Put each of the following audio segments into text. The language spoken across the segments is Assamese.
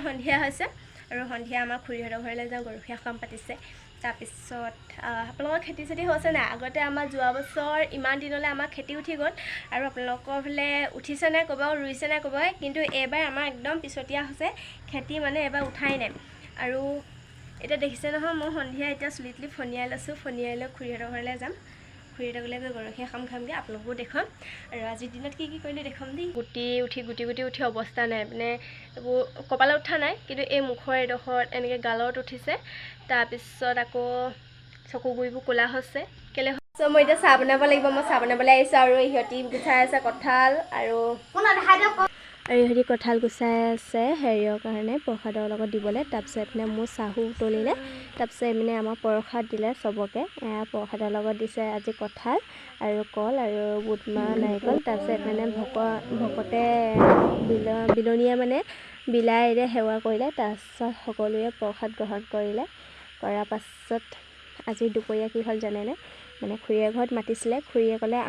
সন্ধিয়া হৈছে আৰু সন্ধিয়া আমাৰ খুৰীহঁতৰ ঘৰলৈ যাওঁ, গৰখীয়া সকাম পাতিছে। তাৰপিছত আপোনালোকৰ খেতি চেতি হৈছে নাই? আগতে আমাৰ যোৱা বছৰ ইমান দিনলৈ আমাৰ খেতি উঠি গ'ল আৰু আপোনালোকৰ ফালে উঠিছে নাই ক'ব, ৰুইছে নাই ক'ব। কিন্তু এইবাৰ আমাৰ একদম পিছতীয়া হৈছে খেতি, মানে এইবাৰ উঠাই নাই। আৰু এতিয়া দেখিছে নহয়, মই সন্ধিয়া এতিয়া চুলি তুলি ফনিয়াই লৈছোঁ, ফনিয়াই লৈ খুৰীহঁতৰ ঘৰলৈ যাম। খুৰীহঁতৰ ঘৰলৈ গৈ গৰখীয়া সকাম খামগৈ, আপোনালোকো দেখুৱাম। আৰু আজিৰ দিনত কি কি কৰিলোঁ দেখুৱাম দেই। গুটি উঠি অৱস্থা নাই, মানে এইবোৰ কপালত উঠা নাই, কিন্তু এই মুখৰ এডোখৰত এনেকৈ গালত উঠিছে। তাৰপিছত আকৌ চকু গুৰিবোৰ ক'লা হৈছে। কেলৈ হৈছে মই এতিয়া চাহ বনাব লাগিব। মই চাহ বনাবলৈ আহিছোঁ আৰু ইহঁতি গুচাই আছে কঁঠাল, আৰু ইহঁতি কঁঠাল গুচাই আছে হেৰিয়ৰ কাৰণে, প্ৰসাদৰ লগত দিবলৈ। তাৰপিছত এইপিনে মোৰ চাহু উতলিলে, তাৰপিছত এইপিনে আমাক প্ৰসাদ দিলে চবকে। প্ৰসাদৰ লগত দিছে আজি কঁঠাল আৰু কল আৰু বুটমাহ নাৰিকল। তাৰপিছত এইপিনে ভকতে বিলনীয়ে মানে বিলাইৰে সেৱা কৰিলে। তাৰপিছত সকলোৱে প্ৰসাদ গ্ৰহণ কৰিলে। কৰাৰ পাছত আজি দুপৰীয়া কি হ'ল জানেনে? মানে খুৰীয়ে ঘৰত মাতিছিলে। খুৰীয়ে ক'লে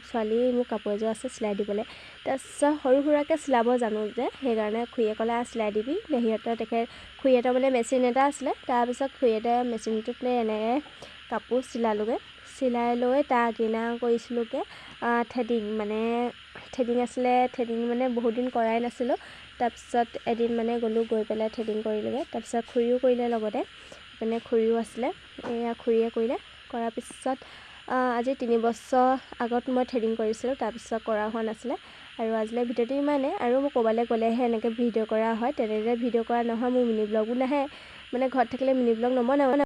ছোৱালী মোৰ কাপোৰ এযোৰ আছে চিলাই দিবলৈ। তাৰপিছত সৰু সুৰাকৈ চিলাব জানো যে, সেইকাৰণে খুৰীয়ে ক'লে চিলাই দিবি। খুৰীহঁতৰ মানে মেচিন এটা আছিলে। তাৰপিছত খুৰীহঁতে মেচিনটোতে এনেকৈ কাপোৰ চিলালোগৈ। চিলাই লৈ তাৰ আগদিনা কৰিছিলোঁগৈ থ্ৰেডিং, মানে থ্ৰেডিং আছিলে। থ্ৰেডিং মানে বহুত দিন কৰাই নাছিলোঁ। তাৰপিছত এদিন মানে গৈ পেলাই থ্ৰেডিং কৰিলোগৈ। তাৰপিছত খুৰীও কৰিলে লগতে, মানে খুৰীও আছিলে, এয়া খুৰীয়ে কৰিলে। কৰাৰ পিছত আজি 3 বছৰ আগত মই থ্ৰেডিং কৰিছিলোঁ, তাৰপিছত কৰা হোৱা নাছিলে। আৰু আজিলৈ ভিডিঅ'টো ইমানেই। আৰু মই ক'ৰবালৈ গ'লেহে এনেকৈ ভিডিঅ' কৰা হয়, তেনেদৰে ভিডিঅ' কৰা নহয়। মোৰ মিনি ব্লগো নাহে, মানে ঘৰত থাকিলে মিনি ব্লগ নবনাওঁ।